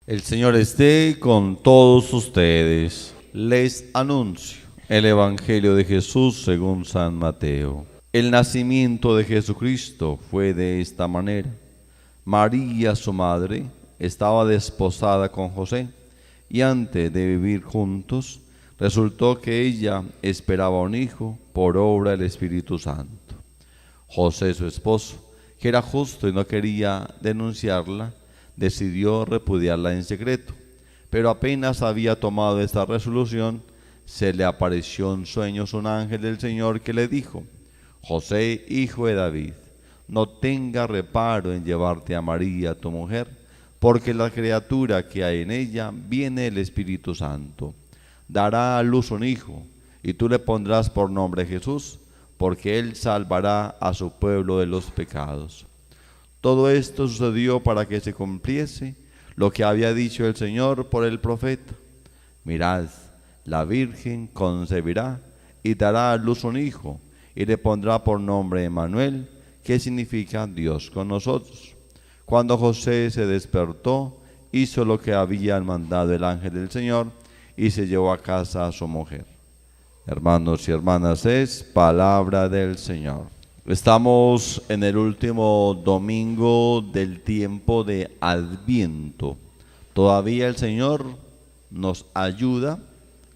El Señor esté con todos ustedes. Les anuncio el Evangelio de Jesús según San Mateo. El nacimiento de Jesucristo fue de esta manera. María, su madre, estaba desposada con José, y antes de vivir juntos, resultó que ella esperaba un hijo por obra del Espíritu Santo. José, su esposo, que era justo y no quería denunciarla, decidió repudiarla en secreto, pero apenas había tomado esta resolución, se le apareció en sueños un ángel del Señor que le dijo: José, hijo de David, no tenga reparo en llevarte a María, tu mujer, porque la criatura que hay en ella viene del Espíritu Santo. Dará a luz un hijo, y tú le pondrás por nombre Jesús, porque él salvará a su pueblo de los pecados. Todo esto sucedió para que se cumpliese lo que había dicho el Señor por el profeta: mirad, la Virgen concebirá y dará a luz un hijo, y le pondrá por nombre Emmanuel, que significa Dios con nosotros. Cuando José se despertó, hizo lo que había mandado el ángel del Señor y se llevó a casa a su mujer. Hermanos y hermanas, es palabra del Señor. Estamos en el último domingo del tiempo de Adviento. Todavía el Señor nos ayuda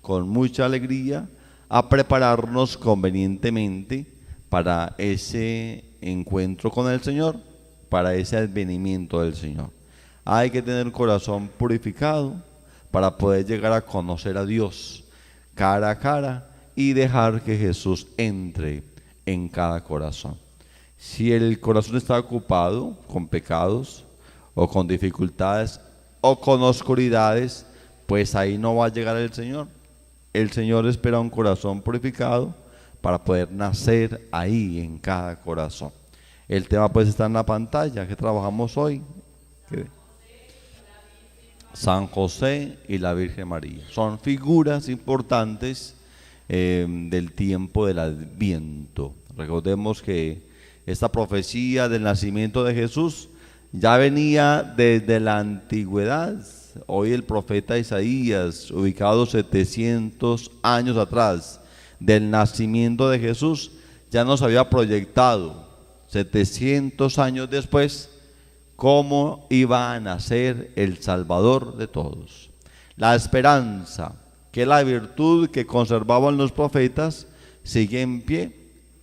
con mucha alegría a prepararnos convenientemente para ese encuentro con el Señor, para ese advenimiento del Señor. Hay que tener el corazón purificado para poder llegar a conocer a Dios cara a cara y dejar que Jesús entre en cada corazón. Si el corazón está ocupado con pecados o con dificultades o con oscuridades, pues ahí no va a llegar el Señor. El Señor espera un corazón purificado para poder nacer ahí en cada corazón. El tema pues está en la pantalla que trabajamos hoy. San José y la Virgen María son figuras importantes del tiempo del Adviento. Recordemos que esta profecía del nacimiento de Jesús ya venía desde la antigüedad. Hoy el profeta Isaías, ubicado 700 años atrás del nacimiento de Jesús, ya nos había proyectado 700 años después cómo iba a nacer el Salvador de todos. La esperanza, que la virtud que conservaban los profetas, sigue en pie,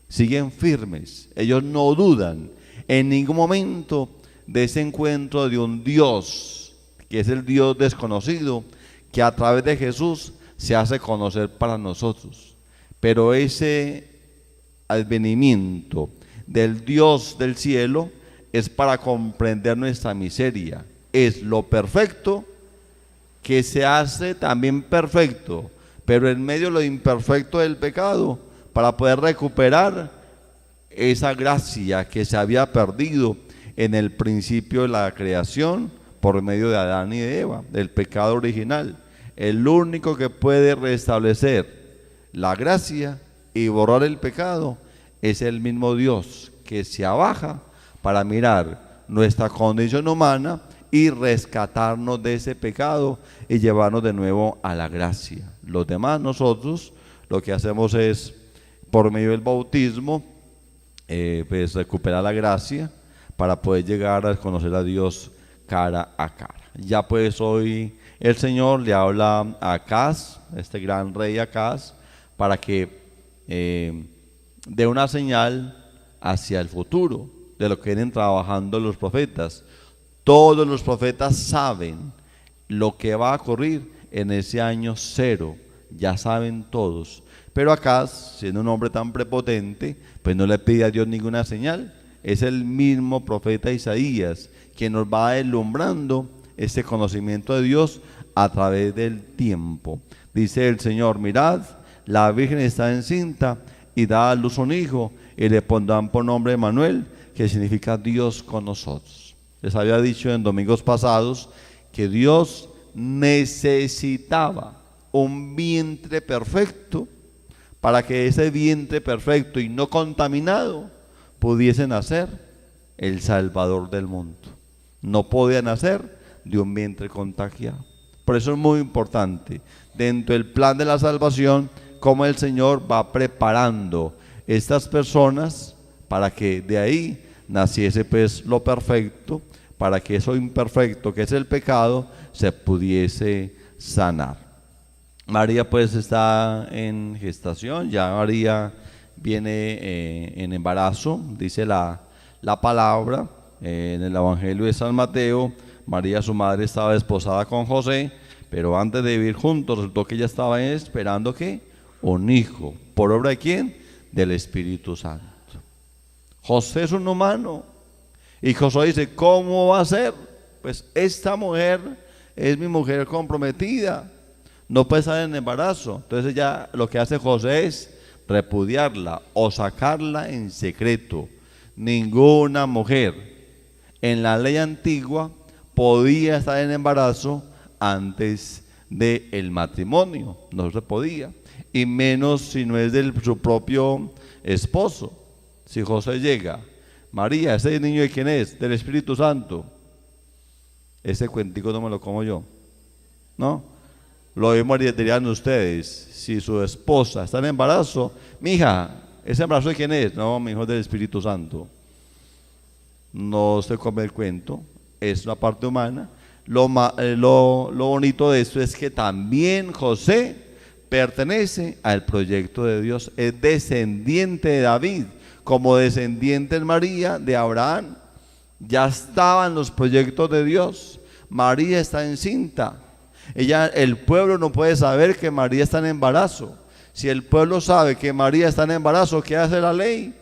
siguen firmes. Ellos no dudan en ningún momento de ese encuentro de un Dios, que es el Dios desconocido, que a través de Jesús se hace conocer para nosotros. Pero ese advenimiento del Dios del cielo es para comprender nuestra miseria. Es lo perfecto que se hace también perfecto, pero en medio de lo imperfecto del pecado, para poder recuperar esa gracia que se había perdido en el principio de la creación por medio de Adán y de Eva, del pecado original. El único que puede restablecer la gracia y borrar el pecado es el mismo Dios, que se abaja para mirar nuestra condición humana y rescatarnos de ese pecado y llevarnos de nuevo a la gracia. Los demás, nosotros lo que hacemos es, por medio del bautismo, pues recuperar la gracia para poder llegar a conocer a Dios cara a cara. Ya pues hoy el Señor le habla a Acaz, este gran rey Acaz, para que dé una señal hacia el futuro de lo que vienen trabajando los profetas. Todos los profetas saben lo que va a ocurrir en ese año cero, ya saben todos. Pero Acaz, siendo un hombre tan prepotente, pues no le pide a Dios ninguna señal. Es el mismo profeta Isaías que nos va deslumbrando ese conocimiento de Dios a través del tiempo. Dice el Señor: mirad, la Virgen está encinta y da a luz un hijo, y le pondrán por nombre Emmanuel, que significa Dios con nosotros. Les había dicho en domingos pasados que Dios necesitaba un vientre perfecto para que ese vientre perfecto y no contaminado pudiese nacer el Salvador del mundo. No podía nacer de un vientre contagiado. Por eso es muy importante, dentro del plan de la salvación, cómo el Señor va preparando estas personas para que de ahí naciese pues lo perfecto, para que eso imperfecto que es el pecado se pudiese sanar. María pues está en gestación, ya María viene en embarazo, dice la palabra en el Evangelio de San Mateo. María, su madre, estaba desposada con José, pero antes de vivir juntos resultó que ella estaba esperando ¿qué? Un hijo. ¿Por obra de quién? Del Espíritu Santo. José es un humano y José dice, ¿cómo va a ser? Pues esta mujer es mi mujer comprometida, no puede estar en embarazo. Entonces ya lo que hace José es repudiarla o sacarla en secreto. Ninguna mujer en la ley antigua podía estar en embarazo antes del matrimonio, no se podía, y menos si no es de su propio esposo. Si José llega, María, ¿ese niño de quién es? Del Espíritu Santo. Ese cuentico no me lo como yo, ¿no? Lo mismo dirían ustedes, si su esposa está en embarazo, mija, ¿ese embarazo de quién es? No, mi hijo es del Espíritu Santo. No se come el cuento, es una parte humana. Lo bonito de esto es que también José pertenece al proyecto de Dios, es descendiente de David, como descendiente en María de Abraham. Ya estaban los proyectos de Dios. María está encinta. El pueblo no puede saber que María está en embarazo. Si el pueblo sabe que María está en embarazo, ¿qué hace la ley?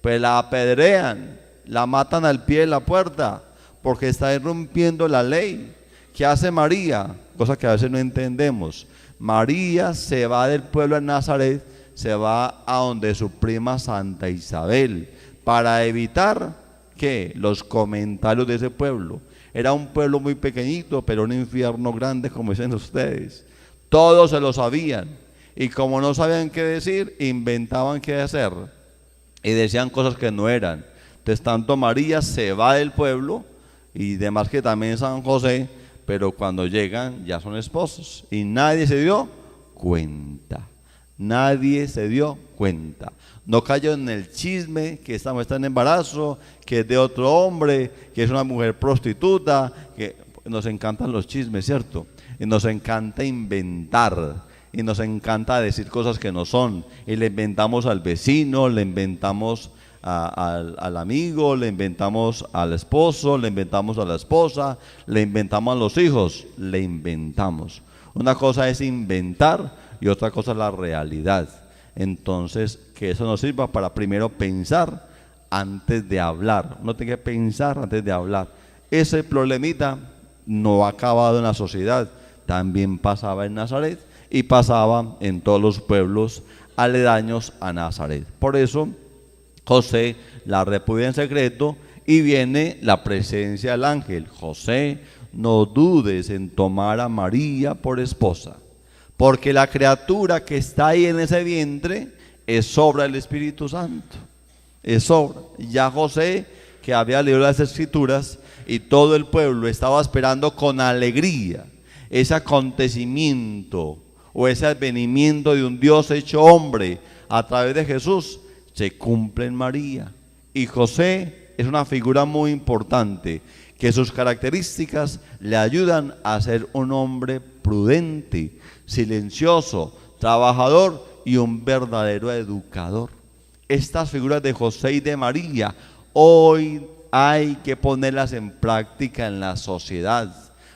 Pues la apedrean, la matan al pie de la puerta, porque está irrumpiendo la ley. ¿Qué hace María? Cosa que a veces no entendemos. María se va del pueblo de Nazaret, se va a donde su prima Santa Isabel, para evitar que los comentarios de ese pueblo. Era un pueblo muy pequeñito, pero un infierno grande, como dicen ustedes. Todos se lo sabían, y como no sabían qué decir, inventaban qué hacer, y decían cosas que no eran. Entonces tanto María se va del pueblo, y demás que también San José, pero cuando llegan ya son esposos, y nadie se dio cuenta. Nadie se dio cuenta. No cayó en el chisme que esta mujer está en embarazo, que es de otro hombre, que es una mujer prostituta, que nos encantan los chismes, ¿cierto? Y nos encanta inventar, y nos encanta decir cosas que no son, y le inventamos al vecino, le inventamos al amigo, le inventamos al esposo, le inventamos a la esposa, le inventamos a los hijos, le inventamos. Una cosa es inventar y otra cosa es la realidad. Entonces, que eso nos sirva para primero pensar antes de hablar. Uno tiene que pensar antes de hablar. Ese problemita no ha acabado en la sociedad, también pasaba en Nazaret y pasaba en todos los pueblos aledaños a Nazaret. Por eso José la repudia en secreto y viene la presencia del ángel. José, no dudes en tomar a María por esposa, porque la criatura que está ahí en ese vientre es obra del Espíritu Santo. Es obra. Ya José, que había leído las Escrituras, y todo el pueblo estaba esperando con alegría ese acontecimiento o ese advenimiento de un Dios hecho hombre a través de Jesús, se cumple en María. Y José es una figura muy importante, que sus características le ayudan a ser un hombre prudente, silencioso, trabajador y un verdadero educador. Estas figuras de José y de María hoy hay que ponerlas en práctica en la sociedad.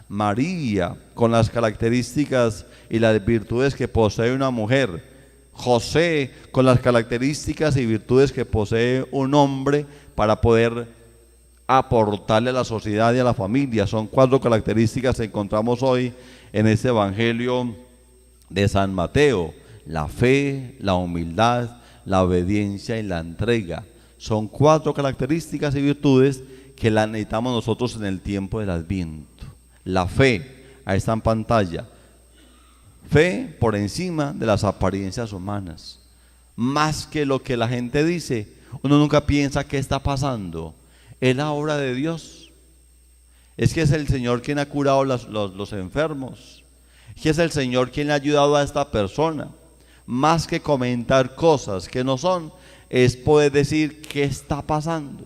María, con las características y las virtudes que posee una mujer. José, con las características y virtudes que posee un hombre para poder aportarle a la sociedad y a la familia. Son 4 características que encontramos hoy en este Evangelio de San Mateo: la fe, la humildad, la obediencia y la entrega. Son 4 características y virtudes que las necesitamos nosotros en el tiempo del Adviento. La fe, ahí está en pantalla. Fe por encima de las apariencias humanas. Más que lo que la gente dice, uno nunca piensa qué está pasando. Es la obra de Dios. Es que es el Señor quien ha curado los enfermos. Es que es el Señor quien ha ayudado a esta persona. Más que comentar cosas que no son, es poder decir qué está pasando.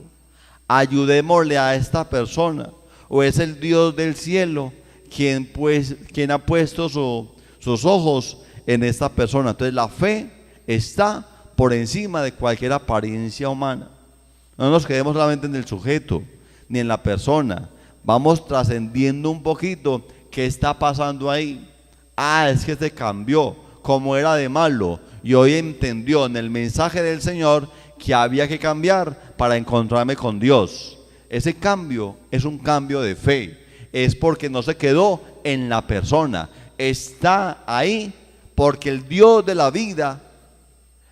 Ayudémosle a esta persona. O es el Dios del cielo quien ha puesto sus ojos en esta persona. Entonces la fe está por encima de cualquier apariencia humana. No nos quedemos solamente en el sujeto ni en la persona. Vamos trascendiendo un poquito qué está pasando ahí. Es que se cambió, como era de malo, y hoy entendió en el mensaje del Señor que había que cambiar para encontrarme con Dios. Ese cambio es un cambio de fe. Es porque no se quedó en la persona. Está ahí porque el Dios de la vida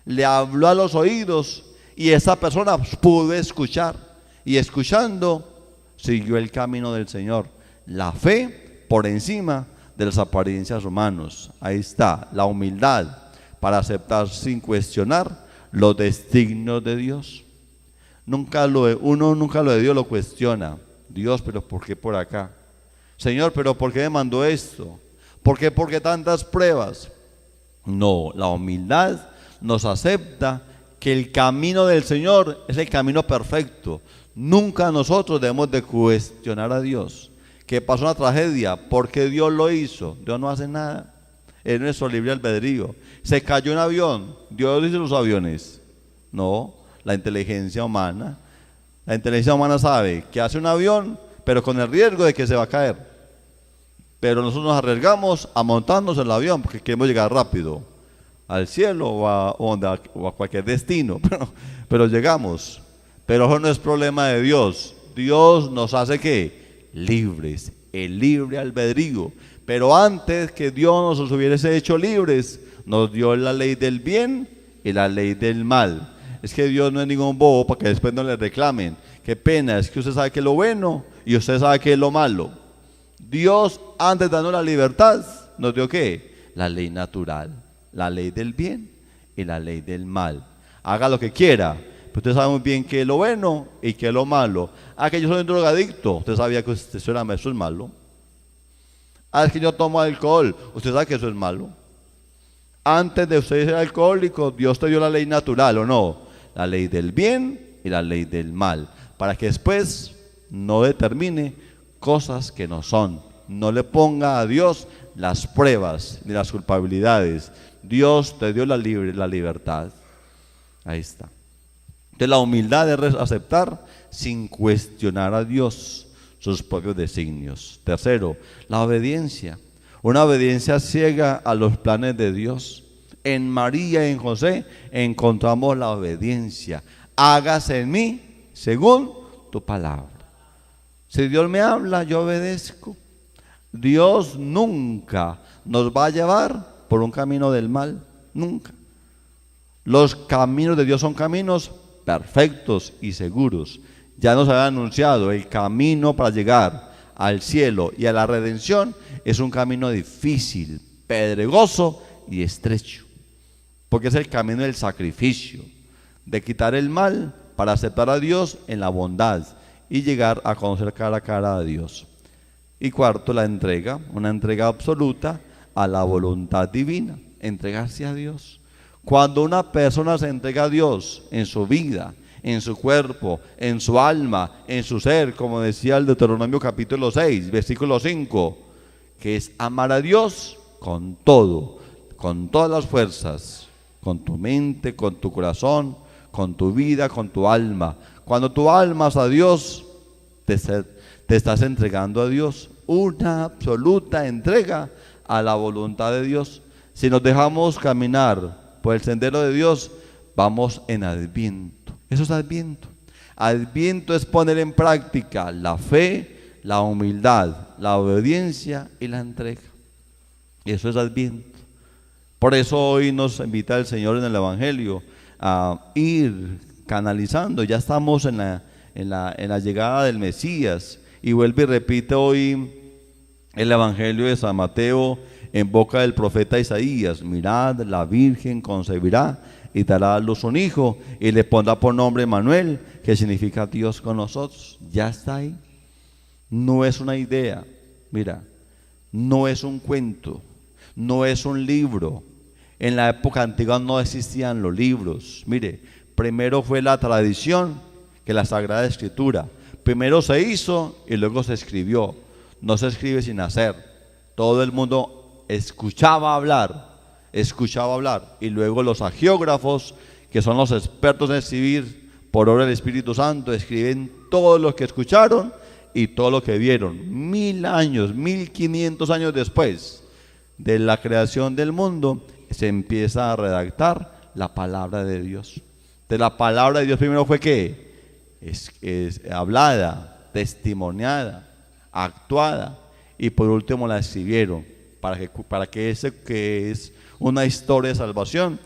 le habló a los oídos y esa persona pudo escuchar. Y escuchando, siguió el camino del Señor. La fe por encima de las apariencias humanas. Ahí está, la humildad para aceptar sin cuestionar los designios de Dios. Uno nunca lo de Dios lo cuestiona. Dios, pero ¿por qué por acá? Señor, pero ¿por qué me mandó esto? ¿Por qué tantas pruebas? No, la humildad nos acepta que el camino del Señor es el camino perfecto. Nunca nosotros debemos de cuestionar a Dios. Que pasó una tragedia, ¿por qué Dios lo hizo? Dios no hace nada. Es nuestro libre albedrío. Se cayó un avión, Dios dice los aviones. No, la inteligencia humana. La inteligencia humana sabe que hace un avión, pero con el riesgo de que se va a caer. Pero nosotros nos arriesgamos a montarnos en el avión porque queremos llegar rápido al cielo o a cualquier destino, pero llegamos. Pero eso no es problema de Dios. Dios nos hace ¿qué? Libres, el libre albedrío. Pero antes que Dios nos hubiese hecho libres, nos dio la ley del bien y la ley del mal. Es que Dios no es ningún bobo para que después no le reclamen. Qué pena, es que usted sabe que es lo bueno y usted sabe que es lo malo. Dios, antes de darnos la libertad, nos dio ¿qué? La ley natural, la ley del bien y la ley del mal. Haga lo que quiera, pero usted sabe muy bien qué es lo bueno y qué es lo malo. Que yo soy un drogadicto, usted sabía que eso es malo. Es que yo tomo alcohol, usted sabe que eso es malo. Antes de usted ser alcohólico, Dios te dio la ley natural, ¿o no? La ley del bien y la ley del mal, para que después no determine cosas que no son. No le ponga a Dios las pruebas ni las culpabilidades. Dios te dio la libertad. Ahí está. Entonces la humildad es aceptar sin cuestionar a Dios sus propios designios. Tercero, la obediencia. Una obediencia ciega a los planes de Dios. En María y en José encontramos la obediencia. Hágase en mí según tu palabra. Si Dios me habla, yo obedezco. Dios nunca nos va a llevar por un camino del mal, nunca. Los caminos de Dios son caminos perfectos y seguros. Ya nos había anunciado, el camino para llegar al cielo y a la redención es un camino difícil, pedregoso y estrecho, porque es el camino del sacrificio, de quitar el mal para aceptar a Dios en la bondad y llegar a conocer cara a cara a Dios. Y cuarto, la entrega, una entrega absoluta a la voluntad divina, entregarse a Dios. Cuando una persona se entrega a Dios en su vida, en su cuerpo, en su alma, en su ser, como decía el Deuteronomio capítulo 6, versículo 5, que es amar a Dios con todo, con todas las fuerzas, con tu mente, con tu corazón, con tu vida, con tu alma. Cuando tú amas a Dios, te estás entregando a Dios, una absoluta entrega a la voluntad de Dios. Si nos dejamos caminar por el sendero de Dios, vamos en adviento. Eso es adviento. Adviento es poner en práctica la fe, la humildad, la obediencia y la entrega. Eso es adviento. Por eso hoy nos invita el Señor en el Evangelio a ir canalizando. Ya estamos en la llegada del Mesías, y vuelve y repite hoy el Evangelio de San Mateo en boca del profeta Isaías: mirad, la Virgen concebirá y dará a luz un hijo y le pondrá por nombre Emmanuel, que significa Dios con nosotros. Ya está ahí. no es una idea, mira, no es un cuento, no es un libro. En la época antigua no existían los libros. Mire, primero fue la tradición que la Sagrada Escritura. Primero se hizo y luego se escribió. No se escribe sin hacer. Todo el mundo escuchaba hablar y luego los agiógrafos, que son los expertos en escribir por obra del Espíritu Santo, escriben todo lo que escucharon y todo lo que vieron. 1000 años, 1500 años después de la creación del mundo, se empieza a redactar la palabra de Dios. De la palabra de Dios primero fue que es hablada, testimoniada, actuada, y por último la escribieron para que ese que es una historia de salvación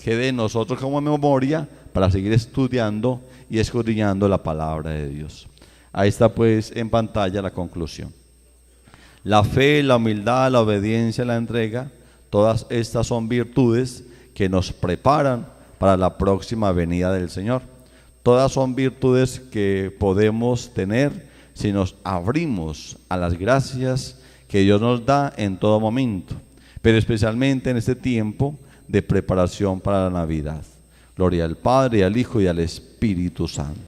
quede en nosotros como memoria para seguir estudiando y escudriñando la palabra de Dios. Ahí está pues en pantalla la conclusión. La fe, la humildad, la obediencia, la entrega, todas estas son virtudes que nos preparan para la próxima venida del Señor. Todas son virtudes que podemos tener si nos abrimos a las gracias que Dios nos da en todo momento, pero especialmente en este tiempo de preparación para la Navidad. Gloria al Padre, y al Hijo, y al Espíritu Santo.